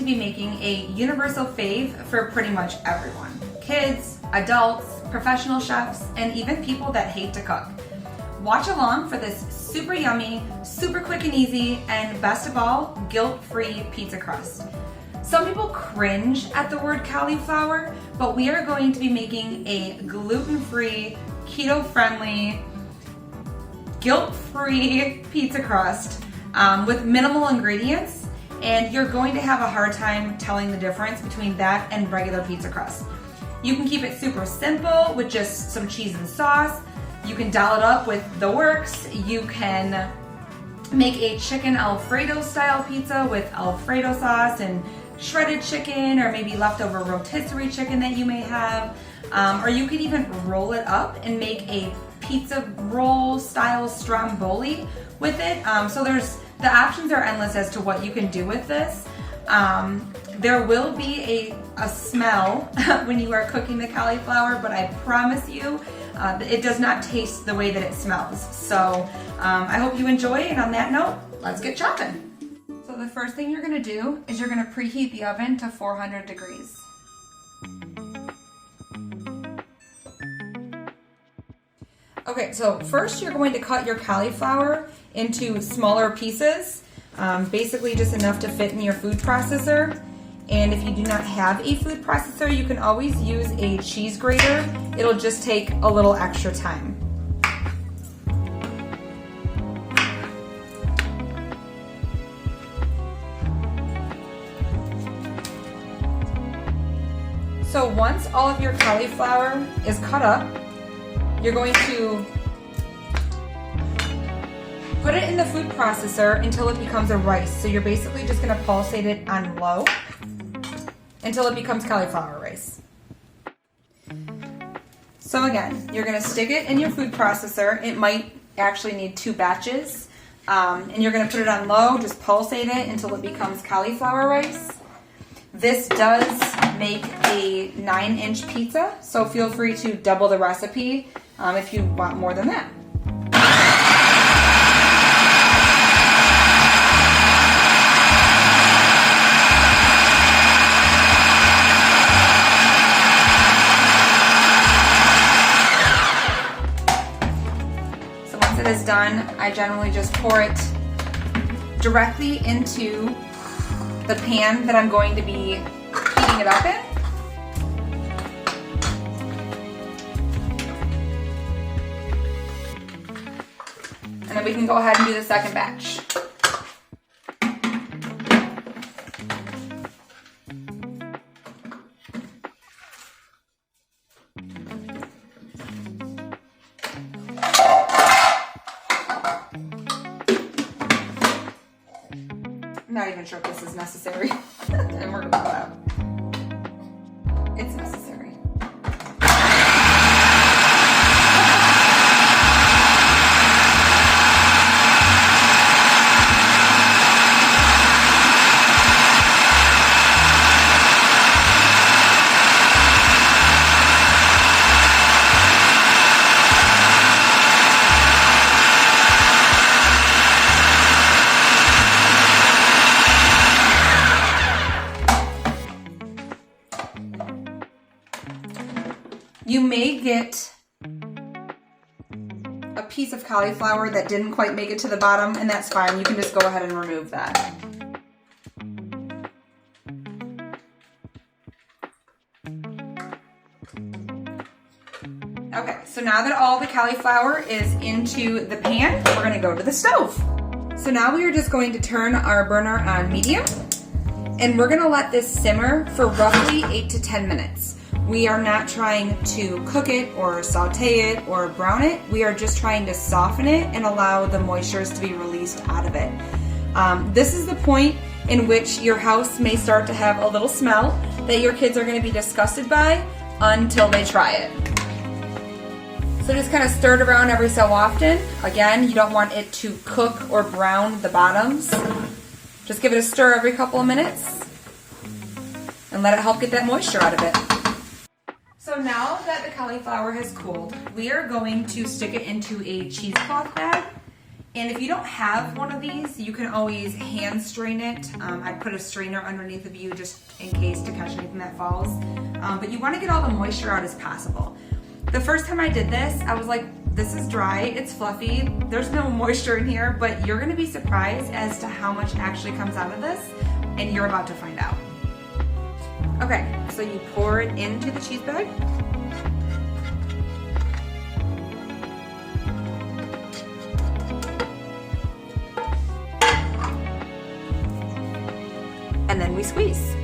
be making a universal fave for pretty much everyone. Kids, adults, professional chefs, and even people that hate to cook. Watch along for this super yummy, super quick and easy, and best of all, guilt-free pizza crust. Some people cringe at the word cauliflower, but we are going to be making a gluten-free, keto-friendly, guilt-free pizza crust with minimal ingredients, and you're going to have a hard time telling the difference between that and regular pizza crust. You can keep it super simple with just some cheese and sauce. You can doll it up with the works. You can make a chicken Alfredo style pizza with Alfredo sauce and shredded chicken, or maybe leftover rotisserie chicken that you may have. Or you could even roll it up and make a pizza roll style stromboli with it. So the options are endless as to what you can do with this. There will be a smell when you are cooking the cauliflower, but I promise you it does not taste the way that it smells. So I hope you enjoy, and on that note, let's get chopping. So the first thing you're gonna do is you're gonna preheat the oven to 400 degrees. Okay, so first you're going to cut your cauliflower into smaller pieces, basically just enough to fit in your food processor. And if you do not have a food processor, you can always use a cheese grater. It'll just take a little extra time. So once all of your cauliflower is cut up, you're going to put it in the food processor until it becomes a rice. So you're basically just gonna pulsate it on low until it becomes cauliflower rice. So again, you're gonna stick it in your food processor. It might actually need 2 batches. And you're gonna put it on low, just pulsate it until it becomes cauliflower rice. This does make a 9-inch pizza, so feel free to double the recipe if you want more than that. So once it is done, I generally just pour it directly into the pan that I'm going to be heating it up in. And then we can go ahead and do the second batch. I'm not even sure if this is necessary. And we're gonna go out. It's necessary. You may get a piece of cauliflower that didn't quite make it to the bottom, and that's fine. You can just go ahead and remove that. Okay, so now that all the cauliflower is into the pan, we're gonna go to the stove. So now we are just going to turn our burner on medium, and we're gonna let this simmer for roughly 8 to 10 minutes. We are not trying to cook it or saute it or brown it. We are just trying to soften it and allow the moistures to be released out of it. This is the point in which your house may start to have a little smell that your kids are going to be disgusted by until they try it. So just kind of stir it around every so often. Again, you don't want it to cook or brown the bottoms. Just give it a stir every couple of minutes and let it help get that moisture out of it. So now that the cauliflower has cooled, we are going to stick it into a cheesecloth bag, And if you don't have one of these, you can always hand strain it. I put a strainer underneath of you just in case to catch anything that falls. But you want to get all the moisture out as possible. The first time I did this, I was like, this is dry, it's fluffy, there's no moisture in here, but you're gonna be surprised as to how much actually comes out of this, and you're about to find out. Okay, so you pour it into the cheese bag. And then we squeeze.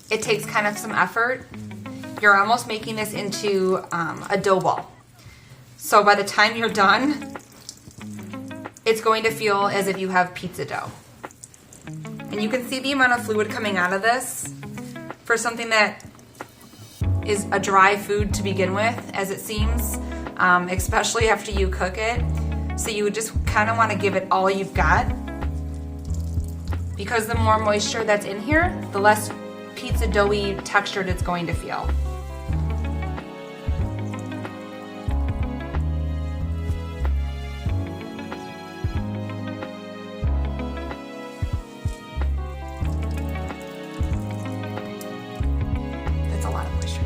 It takes kind of some effort. You're almost making this into a dough ball. So by the time you're done, it's going to feel as if you have pizza dough. And you can see the amount of fluid coming out of this for something that is a dry food to begin with, as it seems, especially after you cook it. So you would just kind of want to give it all you've got, because the more moisture that's in here, the less pizza doughy textured it's going to feel. That's a lot of moisture.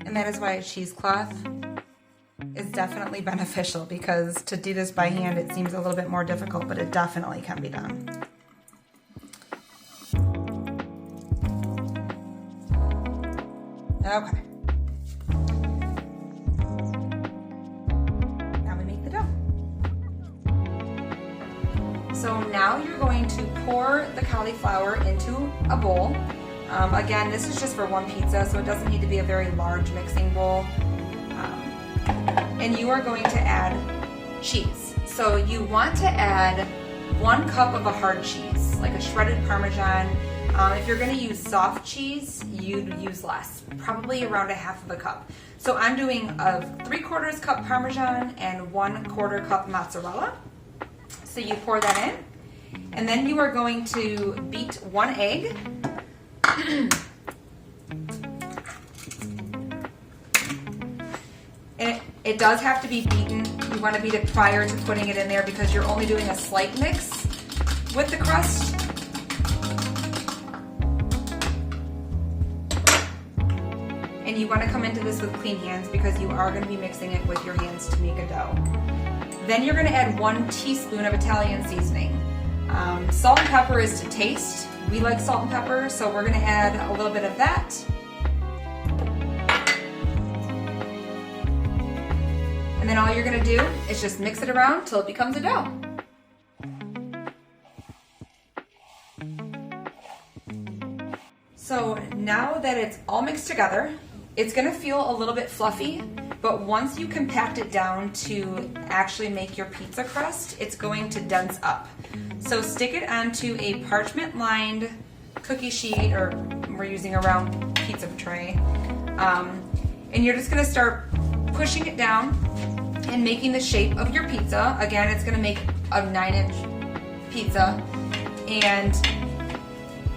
And that is why a cheesecloth is definitely beneficial, because to do this by hand, it seems a little bit more difficult, but it definitely can be done. Okay. Now we make the dough. So now you're going to pour the cauliflower into a bowl. Again, this is just for one pizza, so it doesn't need to be a very large mixing bowl. And you are going to add cheese. So you want to add 1 cup of a hard cheese, like a shredded Parmesan. If you're going to use soft cheese, you'd use less, probably around a half of a cup. So I'm doing a 3/4 cup Parmesan and 1/4 cup mozzarella. So you pour that in, and then you are going to beat 1 egg. And it does have to be beaten. You want to beat it prior to putting it in there, because you're only doing a slight mix with the crust. And you want to come into this with clean hands, because you are going to be mixing it with your hands to make a dough. Then you're going to add 1 teaspoon of Italian seasoning. Salt and pepper is to taste. We like salt and pepper, so we're going to add a little bit of that. And then all you're going to do is just mix it around till it becomes a dough. So now that it's all mixed together, it's going to feel a little bit fluffy, but once you compact it down to actually make your pizza crust, it's going to dense up. So stick it onto a parchment lined cookie sheet, or we're using a round pizza tray, and you're just going to start pushing it down and making the shape of your pizza. Again, it's going to make a 9-inch pizza, and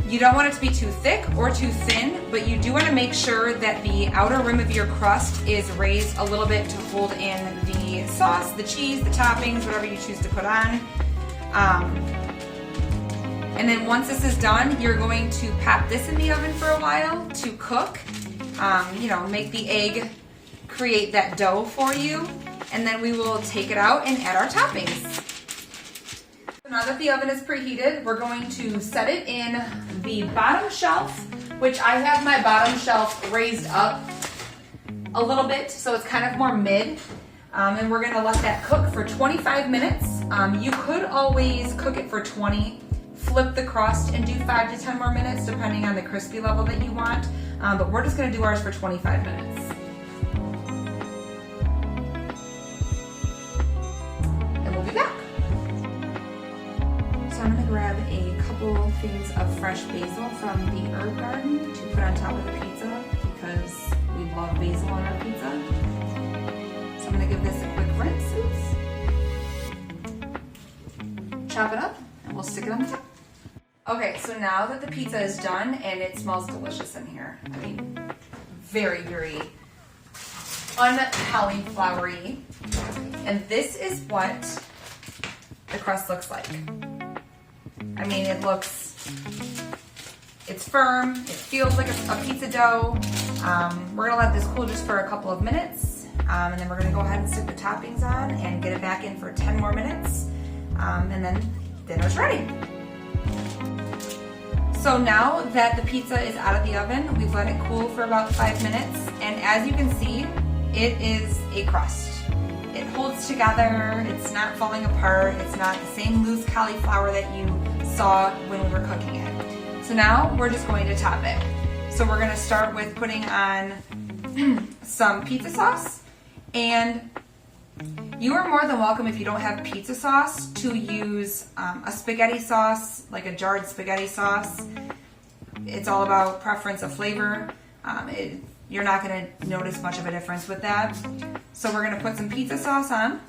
you don't want it to be too thick or too thin, but you do want to make sure that the outer rim of your crust is raised a little bit to hold in the sauce, the cheese, the toppings, whatever you choose to put on. And then once this is done, you're going to pop this in the oven for a while to cook. Make the egg create that dough for you, and then we will take it out and add our toppings. So now that the oven is preheated, we're going to set it in the bottom shelf, which I have my bottom shelf raised up a little bit, so it's kind of more mid. And we're gonna let that cook for 25 minutes. You could always cook it for 20, flip the crust and do 5 to 10 more minutes, depending on the crispy level that you want. But we're just gonna do ours for 25 minutes. And we'll be back. So I'm gonna grab a couple things of fresh basil from the herb garden to put on top of the pizza, because we love basil on our pizza. So I'm gonna give this a quick rinse. chop it up and we'll stick it on the top. Okay, so now that the pizza is done and it smells delicious in here, I mean, very, very un-cauliflowery. And this is what the crust looks like. I mean, it's firm, it feels like a pizza dough. We're gonna let this cool just for a couple of minutes, and then we're gonna go ahead and stick the toppings on and get it back in for 10 more minutes, and then dinner's ready. So now that the pizza is out of the oven, we've let it cool for about 5 minutes, and as you can see, it is a crust. It holds together, it's not falling apart, it's not the same loose cauliflower that you saw when we were cooking it. So now we're just going to top it. So we're gonna start with putting on some pizza sauce, and you are more than welcome, if you don't have pizza sauce, to use a spaghetti sauce, like a jarred spaghetti sauce. It's all about preference of flavor. You're not gonna notice much of a difference with that. So we're gonna put some pizza sauce on.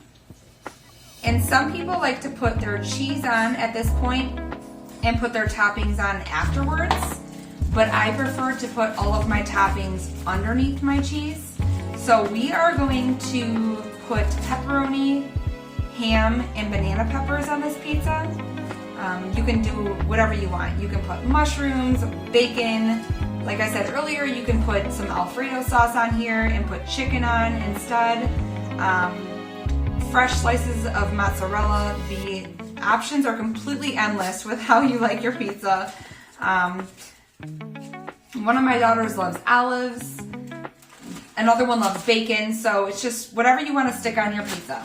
And some people like to put their cheese on at this point and put their toppings on afterwards. But I prefer to put all of my toppings underneath my cheese. So we are going to put pepperoni, ham, and banana peppers on this pizza. You can do whatever you want. You can put mushrooms, bacon. Like I said earlier, you can put some Alfredo sauce on here and put chicken on instead. Fresh slices of mozzarella. The options are completely endless with how you like your pizza. One of my daughters loves olives. Another one loves bacon, so it's just whatever you want to stick on your pizza.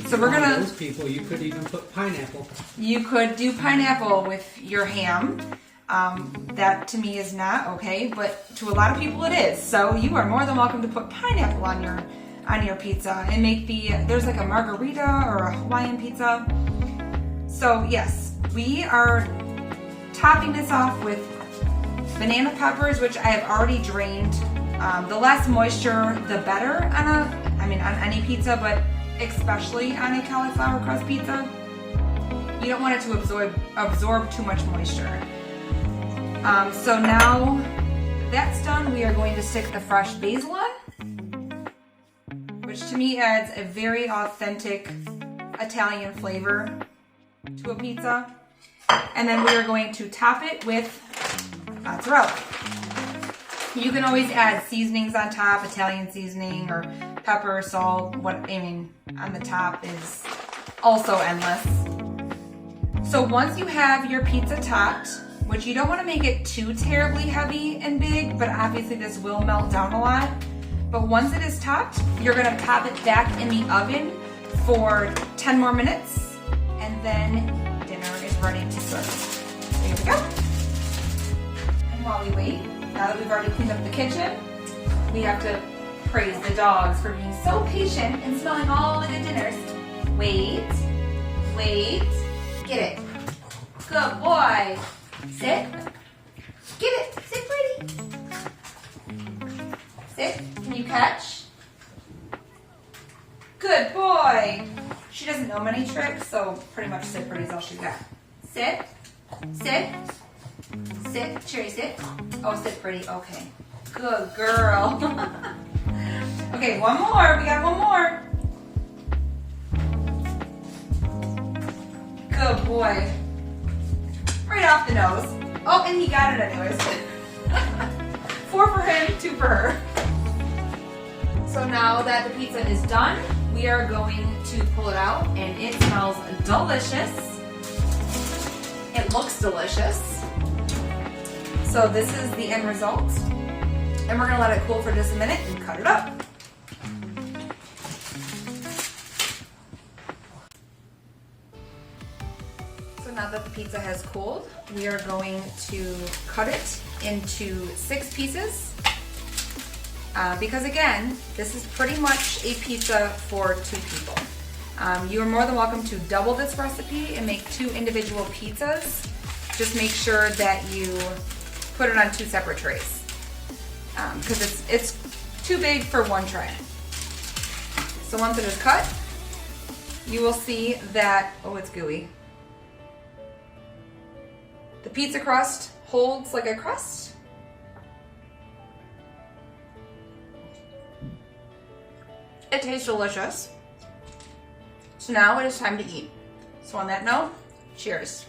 So we're gonna. Those people, you could even put pineapple. You could do pineapple with your ham. That to me is not okay, but to a lot of people it is. So you are more than welcome to put pineapple on your pizza and make there's like a margarita or a Hawaiian pizza. So yes, we are topping this off with banana peppers, which I have already drained. The less moisture, the better on any pizza, but especially on a cauliflower crust pizza. You don't want it to absorb too much moisture. So now that's done, we are going to stick the fresh basil on, which to me adds a very authentic Italian flavor to a pizza. And then we are going to top it with mozzarella. You can always add seasonings on top, Italian seasoning or pepper, salt, on the top is also endless. So once you have your pizza topped, which you don't want to make it too terribly heavy and big, but obviously this will melt down a lot. But once it is topped, you're gonna pop it back in the oven for 10 more minutes, and then dinner is ready to serve. There we go. And while we wait, now that we've already cleaned up the kitchen, we have to praise the dogs for being so patient and smelling all the good dinners. Wait, get it. Good boy. Sit. Get it. Sit, pretty. Sit. Can you catch? Good boy. She doesn't know many tricks, so pretty much sit pretty is all she's got. Sit. Sit. Sit. Cherry, sit. Oh, sit pretty. Okay. Good girl. Okay, one more. We got one more. Good boy. Right off the nose. Oh, and he got it anyways. 4 for him, 2 for her. So now that the pizza is done, we are going to pull it out, and it smells delicious. It looks delicious. So this is the end result. And we're gonna let it cool for just a minute and cut it up. So now that the pizza has cooled, we are going to cut it into 6 pieces. Because again, this is pretty much a pizza for 2 people. You are more than welcome to double this recipe and make 2 individual pizzas. Just make sure that you put it on 2 separate trays. Because it's too big for 1 tray. So once it is cut, you will see that, oh, it's gooey. The pizza crust holds like a crust. It tastes delicious. So now it is time to eat. So on that note, cheers.